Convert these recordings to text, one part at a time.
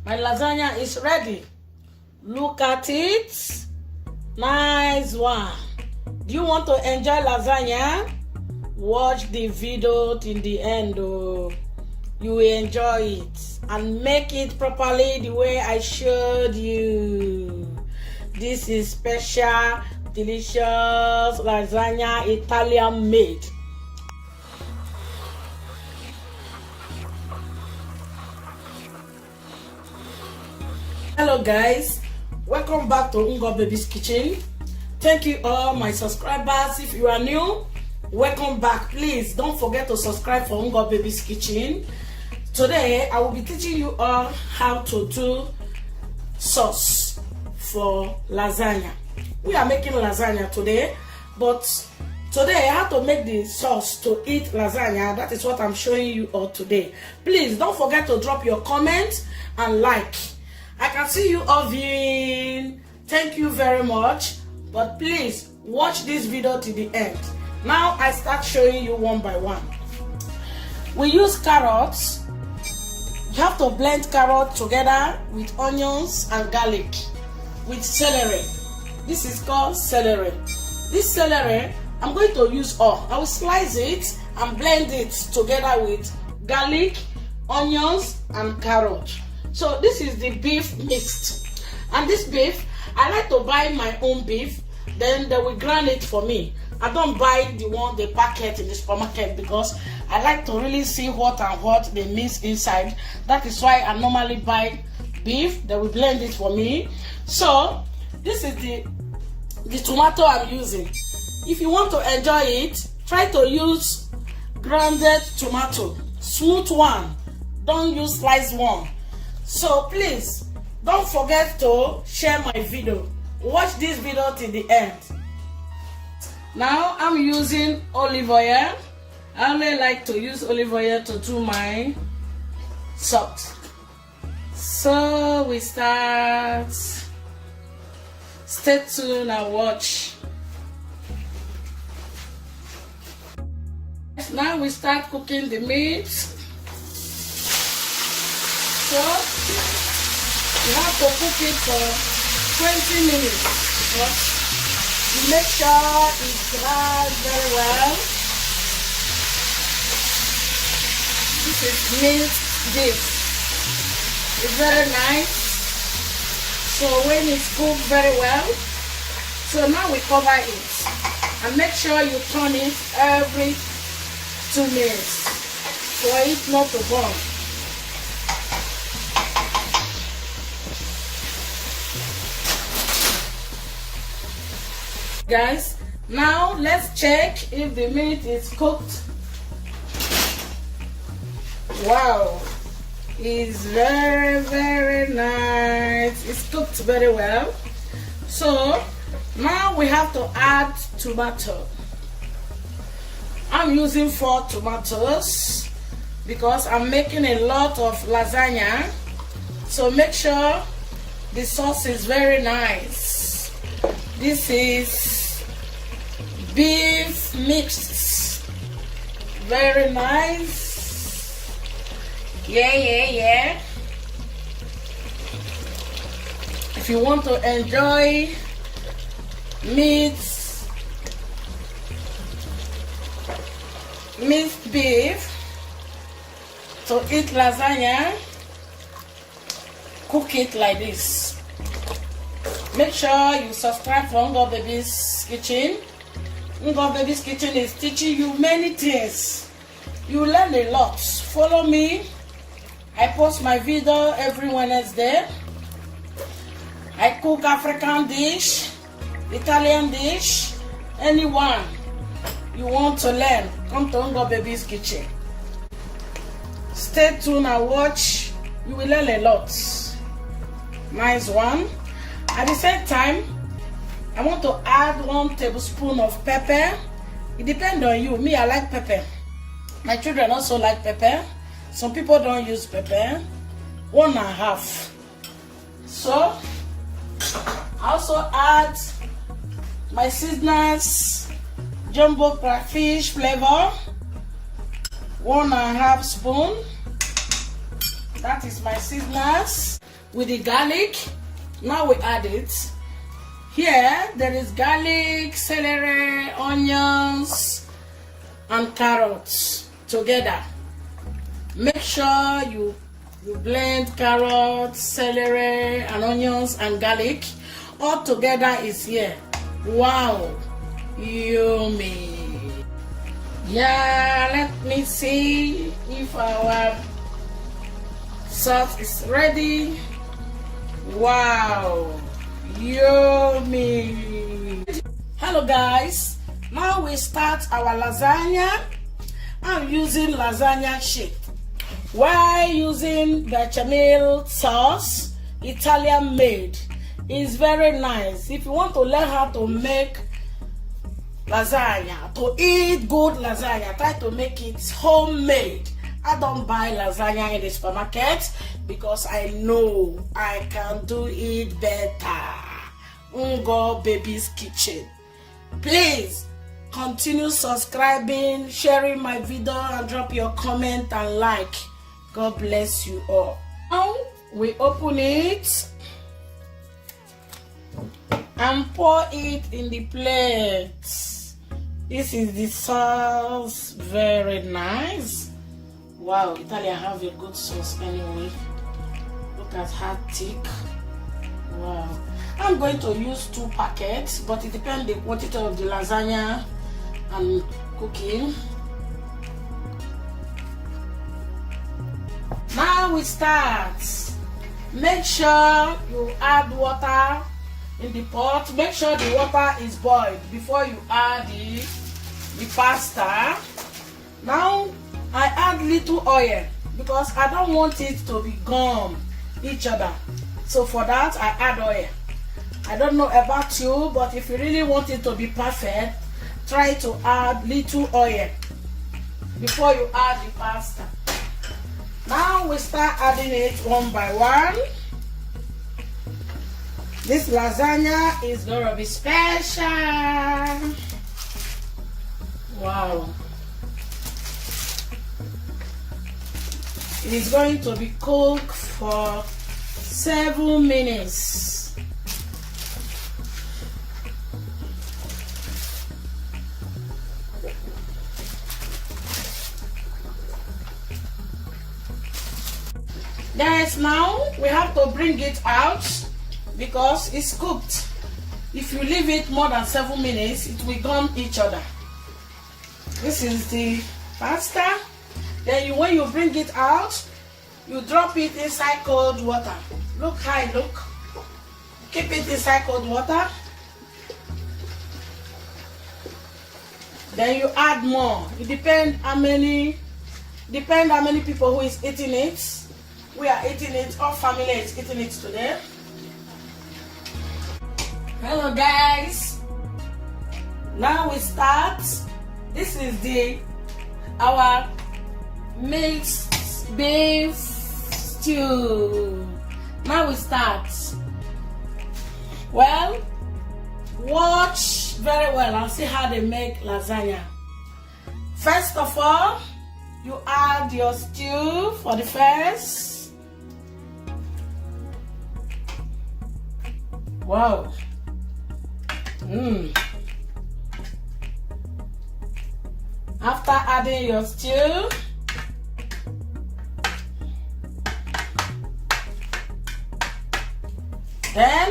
My lasagna is ready. Look at it. Nice one. Do you want to enjoy lasagna? Watch the video till the end. Oh. You will enjoy it and make it properly the way I showed you. This is special, delicious lasagna, Italian made. Hello guys, welcome back to Ngo Baby's Kitchen. Thank you all my subscribers. If you are new, welcome back. Please don't forget to subscribe for Ngo Baby's Kitchen. Today I will be teaching you all how to do sauce for lasagna. We are making lasagna today, but today I have to make the sauce to eat lasagna. That is what I'm showing you all today. Please don't forget to drop your comments and like. I can see you all viewing. Thank you very much. But please watch this video to the end. Now I start showing you one by one. We use carrots. You have to blend carrot together with onions and garlic, with celery. This is called celery. This celery, I'm going to use all. I will slice it and blend it together with garlic, onions, and carrot. So this is the beef mixed. And this beef, I like to buy my own beef. Then they will grind it for me. I don't buy the one they packet in the supermarket because I like to really see what and what they mix inside. That is why I normally buy beef. They will blend it for me. So this is the tomato I'm using. If you want to enjoy it, try to use grounded tomato, smooth one. Don't use sliced one. So please don't forget to share my video. Watch this video till the end. Now I'm using olive oil. I only like to use olive oil to do my sauce. So we start. Stay tuned and watch. Now we start cooking the meat. So you have to cook it for 20 minutes. Because you make sure it dries very well. This is minced beef. It's very nice. So when it's cooked very well, so now we cover it and make sure you turn it every 2 minutes for it not to burn. Guys, now let's check if the meat is cooked. Wow, it's very nice. It's cooked very well. So now we have to add tomato. I'm using 4 tomatoes because I'm making a lot of lasagna. So make sure the sauce is very nice. This is beef mixed. Very nice. Yeah. If you want to enjoy minced beef to eat lasagna, cook it like this. Make sure you subscribe for Ngo Baby's Kitchen. Ngo Baby's Kitchen is teaching you many things. You learn a lot. Follow me. I post my video every Wednesday. I cook African dish, Italian dish, anyone you want to learn, come to Ngo Baby's Kitchen. Stay tuned and watch. You will learn a lot. Nice one. At the same time, I want to add 1 tablespoon of pepper. It depends on you. Me, I like pepper. My children also like pepper. Some people don't use pepper. 1.5. So I also add my seasonals, jumbo crayfish flavor, 1.5 spoon. That is my seasonals. with the garlic. Now we add it. Here there is garlic, celery, onions, and carrots together. Make sure you blend carrots, celery, and onions and garlic all together is here. Wow, yummy. Yeah, let me see if our sauce is ready. Wow, yummy. Hello guys, now we start our lasagna. I'm using lasagna sheet. While using bechamel sauce, Italian made. It's very nice. If you want to learn how to make lasagna, to eat good lasagna, try to make it homemade. I don't buy lasagna in the supermarket because I know I can do it better. Ngo Baby's Kitchen. Please continue subscribing, sharing my video, and drop your comment and like. God bless you all. Now we open it and pour it in the plate. This is the sauce, very nice. Wow, Italy have a good sauce anyway. Look at how thick. Wow. I'm going to use 2 packets, but it depends on the quantity of the lasagna and cooking. Now we start. Make sure you add water in the pot. Make sure the water is boiled before you add the pasta. Now I add little oil because I don't want it to be gum each other. So for that I add oil. I don't know about you, but if you really want it to be perfect, try to add little oil before you add the pasta. Now we start adding it one by one. This lasagna is gonna be special. Wow. It is going to be cooked for 7 minutes. Guys, now we have to bring it out because it's cooked. If you leave it more than 7 minutes, it will gum each other. This is the pasta. Then when you bring it out, you drop it inside cold water. Look how it look. Keep it inside cold water. Then you add more. It depends how many people who is eating it. We are eating it. Our family is eating it today. Hello guys. Now we start. This is our mixed beef stew. Now we start. Well, watch very well and see how they make lasagna. First of all, you add your stew for the first. Wow. After adding your stew, then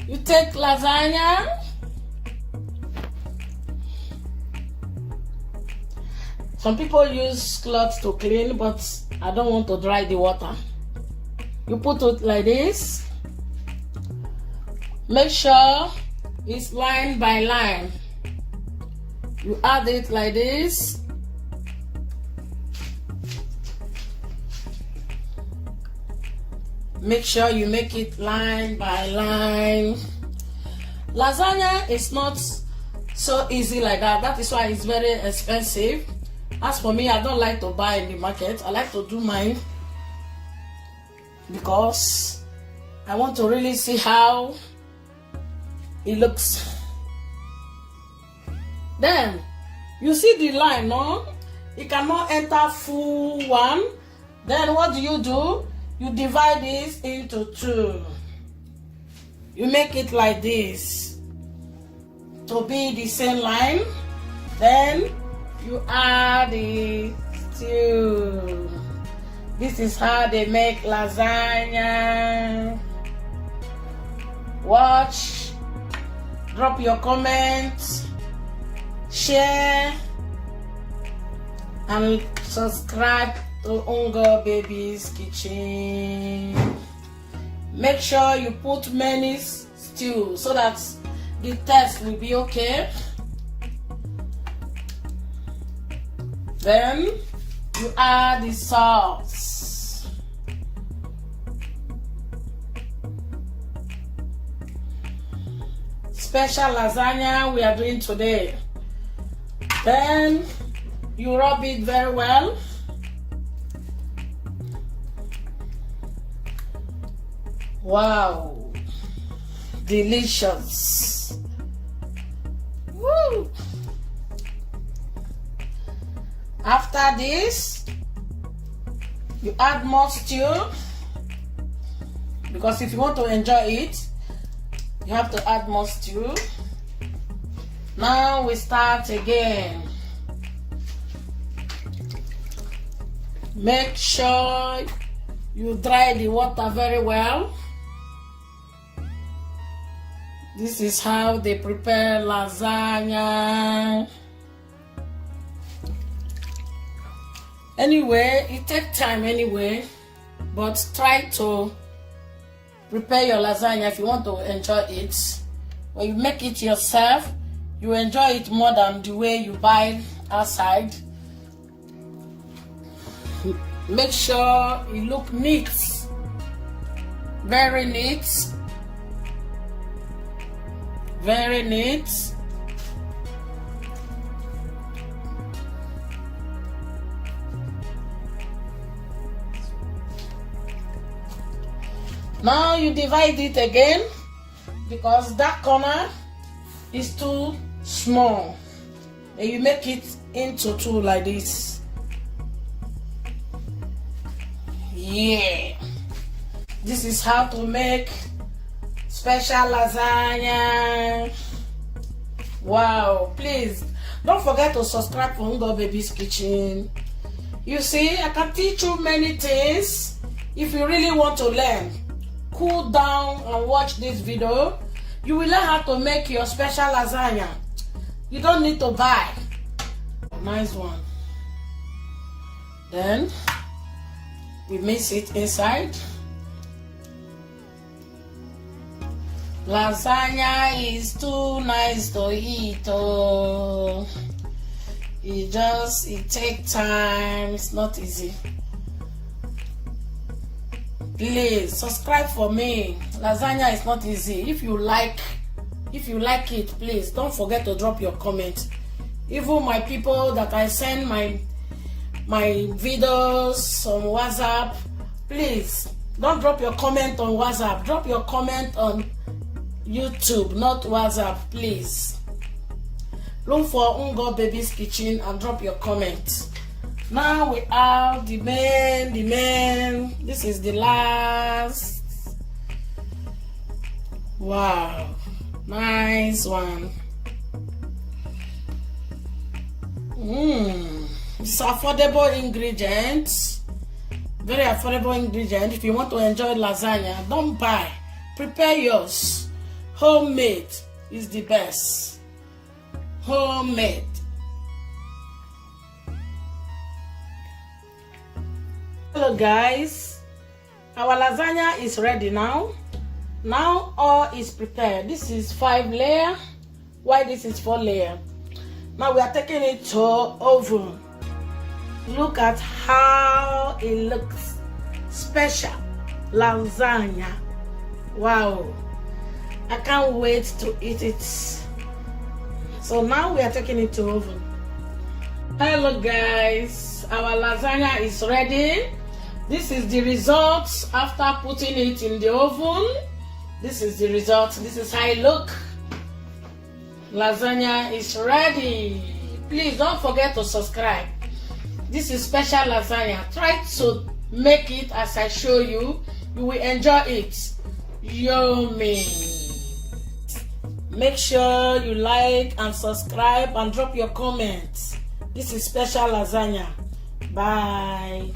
you take lasagna. Some people use cloth to clean, but I don't want to dry the water. You put it like this. Make sure it's line by line. You add it like this. Make sure you make it line by line. Lasagna is not so easy like that. That is why it's very expensive. As for me, I don't like to buy in the market. I like to do mine because I want to really see how it looks. Then you see the line, no? It cannot enter full one. Then what do? You divide this into two. You make it like this to be the same line. Then you add the stew. This is how they make lasagna. Watch, drop your comments, share, and subscribe to Ungo Baby's Kitchen. Make sure you put many stew so that the taste will be okay. Then you add the sauce. Special lasagna we are doing today. Then you rub it very well. Wow, delicious. Woo. After this, you add more stew, because if you want to enjoy it, you have to add more stew. Now we start again. Make sure you dry the water very well. This is how they prepare lasagna. Anyway, it takes time anyway, but try to prepare your lasagna if you want to enjoy it. When you make it yourself, you enjoy it more than the way you buy outside. Make sure it look neat, very neat, very neat. Now you divide it again, because that corner is too small, and you make it into two like this. Yeah, this is how to make special lasagna. Wow, please don't forget to subscribe for Ungo Baby's Kitchen. You see, I can teach you many things. If you really want to learn, cool down and watch this video. You will learn how to make your special lasagna. You don't need to buy. Nice one. Then we mix it inside. Lasagna is too nice to eat. Oh, it takes time. It's not easy. Please subscribe for me. Lasagna is not easy. If you like it, please don't forget to drop your comment. Even my people that I send my videos on WhatsApp, please don't drop your comment on WhatsApp. Drop your comment on YouTube, not WhatsApp, please. Look for Ungo Baby's Kitchen and drop your comment. Now we have the main. This is the last. Wow, nice one. It's affordable ingredients. Very affordable ingredient. If you want to enjoy lasagna, don't buy. Prepare yours. Homemade is the best. Homemade. Hello guys, our lasagna is ready now. Now all is prepared. This is 5 layer, while this is 4 layer. Now we are taking it to oven. Look at how it looks. Special lasagna. Wow, I can't wait to eat it. So now we are taking it to oven. Hello guys, our lasagna is ready. This is the result after putting it in the oven. This is the result. This is how it looks. Lasagna is ready. Please don't forget to subscribe. This is special lasagna. Try to make it as I show you. You will enjoy it. Yummy. Make sure you like and subscribe and drop your comments. This is special lasagna. Bye.